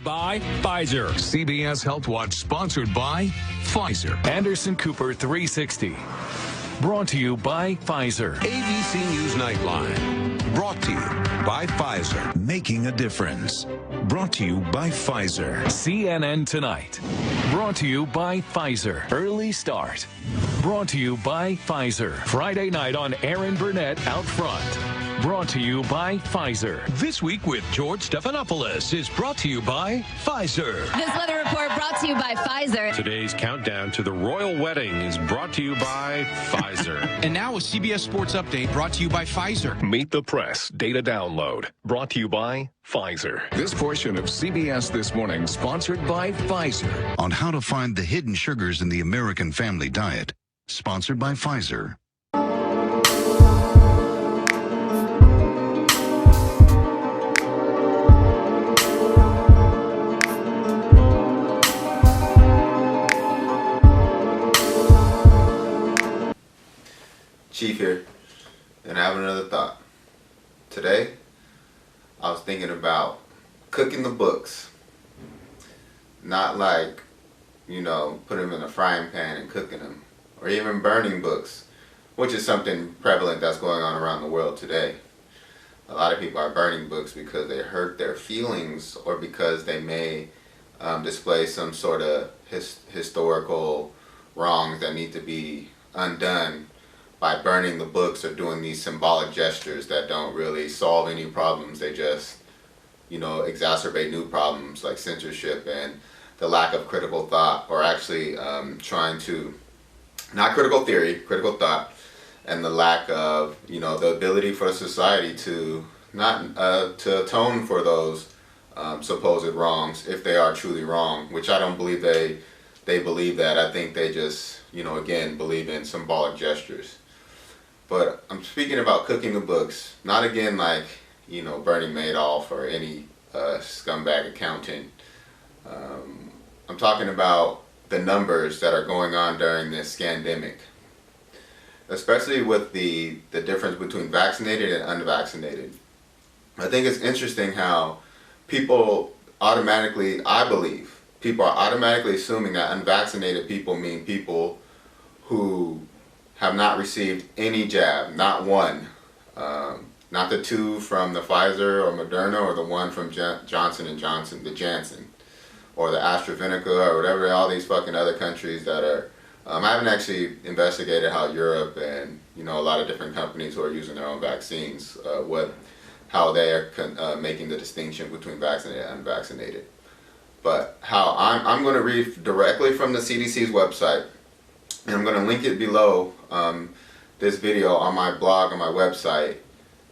by Pfizer. CBS Health Watch sponsored by Pfizer. Anderson Cooper 360. Brought to you by Pfizer. ABC News Nightline. Brought to you by Pfizer. Making a difference. Brought to you by Pfizer. CNN Tonight. Brought to you by Pfizer. Early Start. Brought to you by Pfizer. Friday night on Aaron Burnett Out Front. Brought to you by Pfizer. This Week with George Stephanopoulos is brought to you by Pfizer. This weather report brought to you by Pfizer. Today's countdown to the royal wedding is brought to you by Pfizer. And now a CBS Sports Update brought to you by Pfizer. Meet the Press data download brought to you by Pfizer. This portion of CBS This Morning sponsored by Pfizer. On how to find the hidden sugars in the American family diet. Sponsored by Pfizer. Chief here, and I have another thought. Today, I was thinking about cooking the books. Not like, put them in a frying pan and cooking them, or even burning books, which is something prevalent that's going on around the world today. A lot of people are burning books because they hurt their feelings, or because they may display some sort of historical wrongs that need to be undone by burning the books or doing these symbolic gestures that don't really solve any problems. They just, exacerbate new problems like censorship and the lack of critical thought, or actually trying to, not critical theory, critical thought, and the lack of, the ability for society to not, to atone for those supposed wrongs, if they are truly wrong, which I don't believe they believe that. I think they just, again, believe in symbolic gestures. But I'm speaking about cooking the books, not again like, Bernie Madoff or any scumbag accountant. I'm talking about the numbers that are going on during this scandemic, especially with the difference between vaccinated and unvaccinated. I think it's interesting how people automatically, I believe, people are automatically assuming that unvaccinated people mean people who have not received any jab, not one, not the two from the Pfizer or Moderna, or the one from Johnson & Johnson, the Janssen, or the AstraZeneca, or whatever, all these fucking other countries that are, I haven't actually investigated how Europe and, a lot of different companies who are using their own vaccines, how they are making the distinction between vaccinated and unvaccinated. But how I'm going to read directly from the CDC's website, and I'm going to link it below this video on my blog, on my website,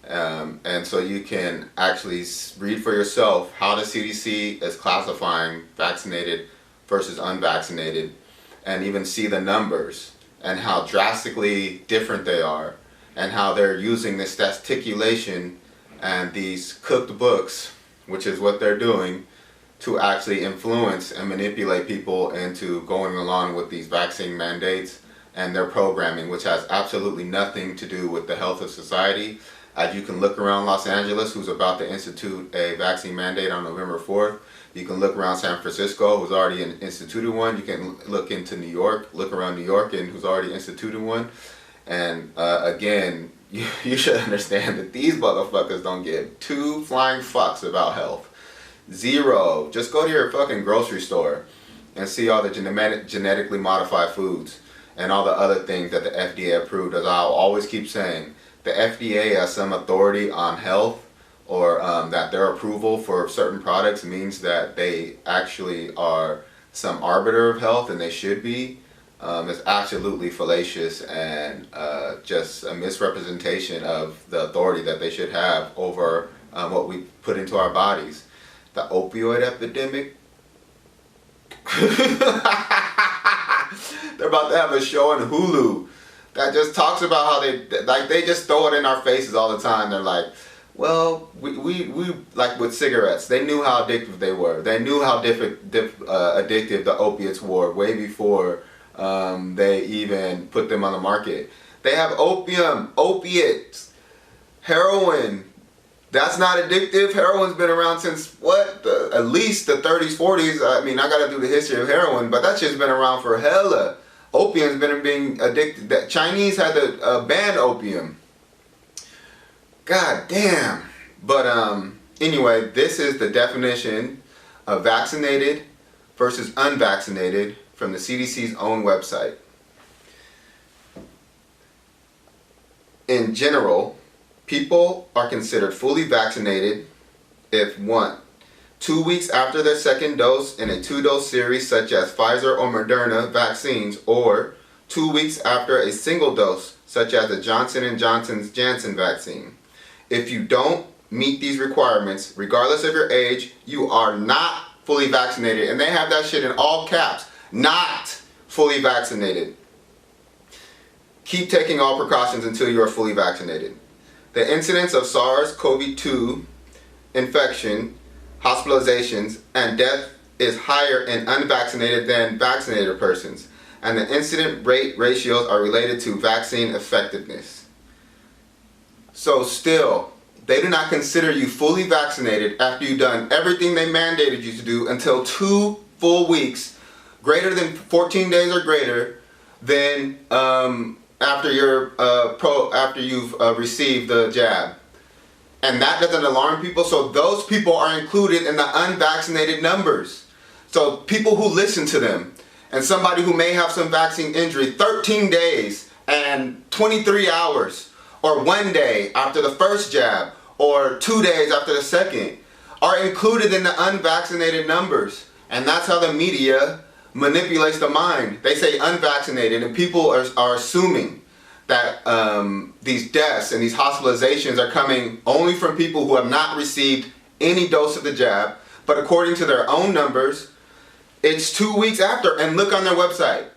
and so you can actually read for yourself how the CDC is classifying vaccinated versus unvaccinated, and even see the numbers and how drastically different they are, and how they're using this statisticulation and these cooked books, which is what they're doing, to actually influence and manipulate people into going along with these vaccine mandates and their programming, which has absolutely nothing to do with the health of society. As you can look around Los Angeles, who's about to institute a vaccine mandate on November 4th. You can look around San Francisco, who's already instituted one. You can look into New York, look around New York, and who's already instituted one. And again, you should understand that these motherfuckers don't give two flying fucks about health. Zero. Just go to your fucking grocery store and see all the genetically modified foods and all the other things that the FDA approved. As I'll always keep saying, the FDA has some authority on health, or that their approval for certain products means that they actually are some arbiter of health, and they should be. Is absolutely fallacious and just a misrepresentation of the authority that they should have over what we put into our bodies. The opioid epidemic. They're about to have a show on Hulu that just talks about how they just throw it in our faces all the time. They're like, well, we like with cigarettes, they knew how addictive they were. They knew how addictive the opiates were way before they even put them on the market. They have opium, opiates, heroin, That's not addictive. Heroin's been around since what? At least the 30s, 40s. I mean, I gotta do the history of heroin, but that shit's been around for hella. Opium's been being addicted. The Chinese had to ban opium. God damn. But anyway, this is the definition of vaccinated versus unvaccinated from the CDC's own website. In general, people are considered fully vaccinated if 1. 2 weeks after their second dose in a 2-dose series such as Pfizer or Moderna vaccines, or 2 weeks after a single dose such as the Johnson & Johnson's Janssen vaccine. If you don't meet these requirements, regardless of your age, you are not fully vaccinated. And they have that shit in all caps. Not fully vaccinated. Keep taking all precautions until you are fully vaccinated. The incidence of SARS-CoV-2 infection, hospitalizations, and death is higher in unvaccinated than vaccinated persons, and the incident rate ratios are related to vaccine effectiveness. So still, they do not consider you fully vaccinated after you've done everything they mandated you to do until 2 full weeks, greater than 14 days or greater, than after you've received the jab. And that doesn't alarm people, so those people are included in the unvaccinated numbers. So people who listen to them, and somebody who may have some vaccine injury, 13 days and 23 hours, or 1 day after the first jab, or 2 days after the second, are included in the unvaccinated numbers. And that's how the media manipulates the mind. They say unvaccinated, and people are assuming that these deaths and these hospitalizations are coming only from people who have not received any dose of the jab. But according to their own numbers, it's 2 weeks after. And look on their website.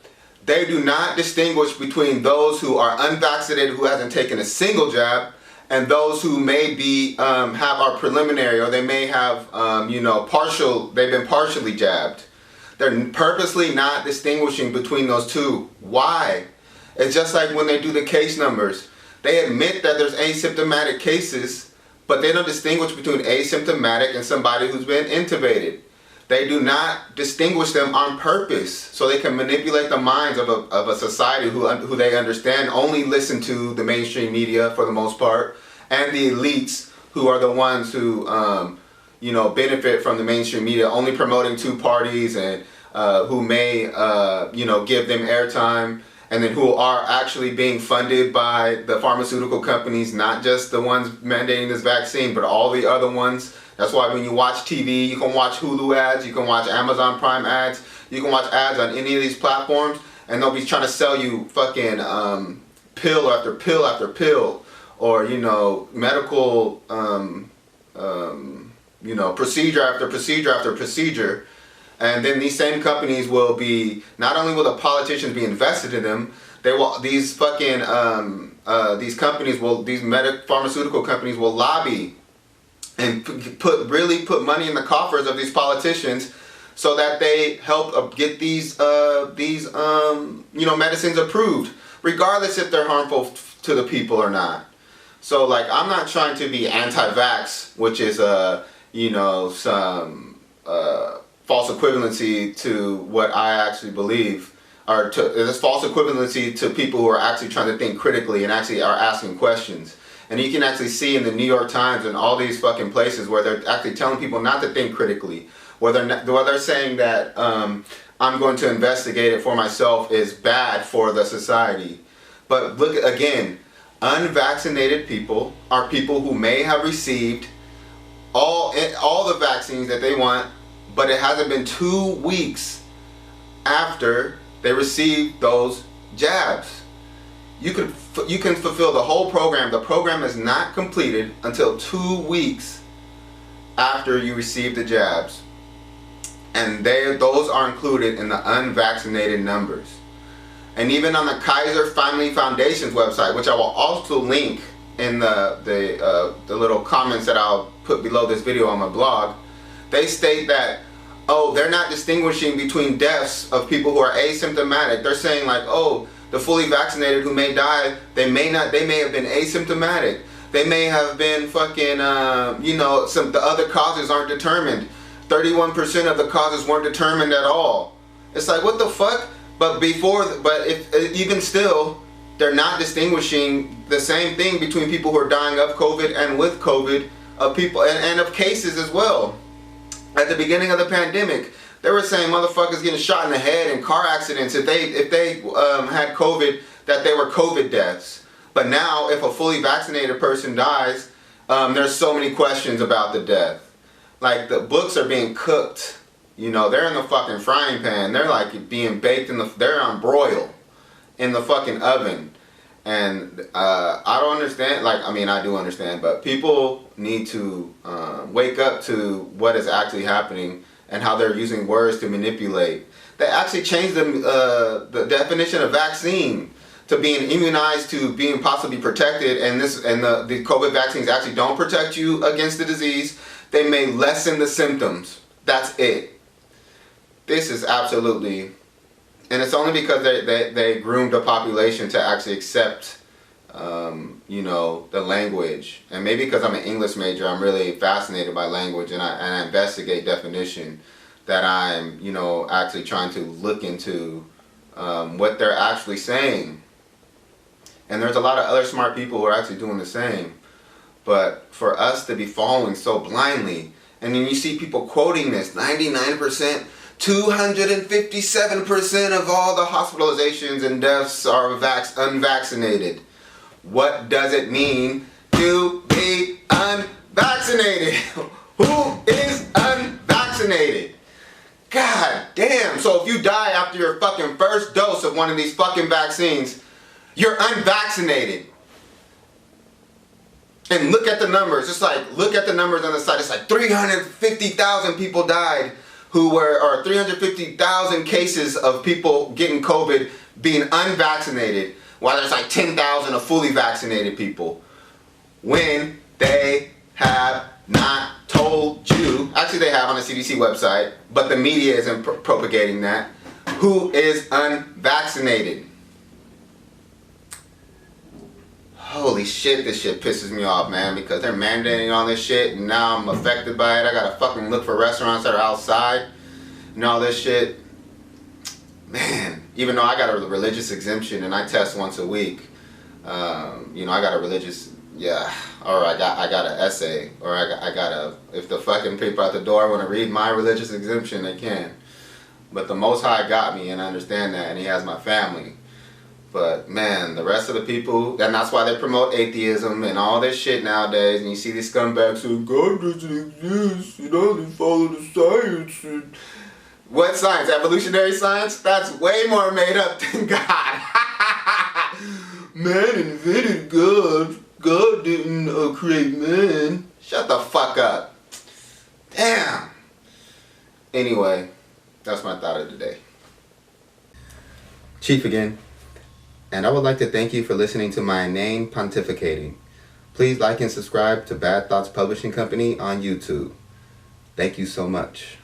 They do not distinguish between those who are unvaccinated, who hasn't taken a single jab, and those who may be have our preliminary, or they may have they've been partially jabbed. They're purposely not distinguishing between those two. Why? It's just like when they do the case numbers. They admit that there's asymptomatic cases, but they don't distinguish between asymptomatic and somebody who's been intubated. They do not distinguish them on purpose, so they can manipulate the minds of a society who they understand only listen to the mainstream media for the most part, and the elites who are the ones who benefit from the mainstream media only promoting two parties, and who may give them airtime, and then who are actually being funded by the pharmaceutical companies, not just the ones mandating this vaccine, but all the other ones. That's why when you watch TV, you can watch Hulu ads, you can watch Amazon Prime ads, you can watch ads on any of these platforms, and they'll be trying to sell you fucking pill after pill after pill, or medical procedure after procedure after procedure. And then these same companies will be, not only will the politicians be invested in them, these pharmaceutical companies will lobby and put money in the coffers of these politicians, so that they help get these medicines approved, regardless if they're harmful to the people or not. So like, I'm not trying to be anti-vax, which is some false equivalency to what I actually believe, or this false equivalency to people who are actually trying to think critically and actually are asking questions. And you can actually see in the New York Times and all these fucking places where they're actually telling people not to think critically, where they're saying that I'm going to investigate it for myself is bad for the society. But look again, unvaccinated people are people who may have received all the vaccines that they want, but it hasn't been 2 weeks after they received those jabs. You can fulfill the whole program. The program is not completed until 2 weeks after you receive the jabs, and those are included in the unvaccinated numbers. And even on the Kaiser Family Foundation's website, which I will also link in the little comments that I'll put below this video on my blog, they state that, they're not distinguishing between deaths of people who are asymptomatic. They're saying like, the fully vaccinated who may die, they may have been asymptomatic. They may have been fucking, the other causes aren't determined. 31% of the causes weren't determined at all. It's like, what the fuck? But even still, they're not distinguishing the same thing between people who are dying of COVID and with COVID, of people and of cases as well. At the beginning of the pandemic, they were saying motherfuckers getting shot in the head in car accidents if they had COVID, that they were COVID deaths. But now, if a fully vaccinated person dies, there's so many questions about the death. Like, the books are being cooked. They're in the fucking frying pan. They're like being baked they're on broil in the fucking oven. And I don't understand. I do understand, but people need to wake up to what is actually happening and how they're using words to manipulate. They actually changed the definition of vaccine to being immunized to being possibly protected, and the COVID vaccines actually don't protect you against the disease. They may lessen the symptoms. That's it. This is absolutely, and it's only because they groomed a population to actually accept, the language. And maybe because I'm an English major, I'm really fascinated by language, and I investigate definition, that I'm, actually trying to look into what they're actually saying. And there's a lot of other smart people who are actually doing the same. But for us to be following so blindly, and then you see people quoting this, 99%, 257% of all the hospitalizations and deaths are unvaccinated. What does it mean to be unvaccinated? Who is unvaccinated? God damn. So if you die after your fucking first dose of one of these fucking vaccines, you're unvaccinated. And look at the numbers. Look at the numbers on the side. It's like 350,000 people died or 350,000 cases of people getting COVID being unvaccinated, while there's like 10,000 of fully vaccinated people. When they have not told you, actually they have on the CDC website, but the media isn't propagating that, who is unvaccinated. Holy shit, this shit pisses me off, man, because they're mandating all this shit, and now I'm affected by it. I gotta fucking look for restaurants that are outside and all this shit. Man, even though I got a religious exemption and I test once a week, I got a religious, or I got an essay, or I got a, if the fucking people at the door want to read my religious exemption, they can. But the Most High got me, and I understand that, and He has my family. But man, the rest of the people, and that's why they promote atheism and all this shit nowadays, and you see these scumbags saying, God doesn't exist, they follow the science. And what science? Evolutionary science? That's way more made up than God. Man invented God. God didn't create man. Shut the fuck up. Damn. Anyway, that's my thought of the day. Chief again. And I would like to thank you for listening to my inane pontificating. Please like and subscribe to Bad Thoughts Publishing Company on YouTube. Thank you so much.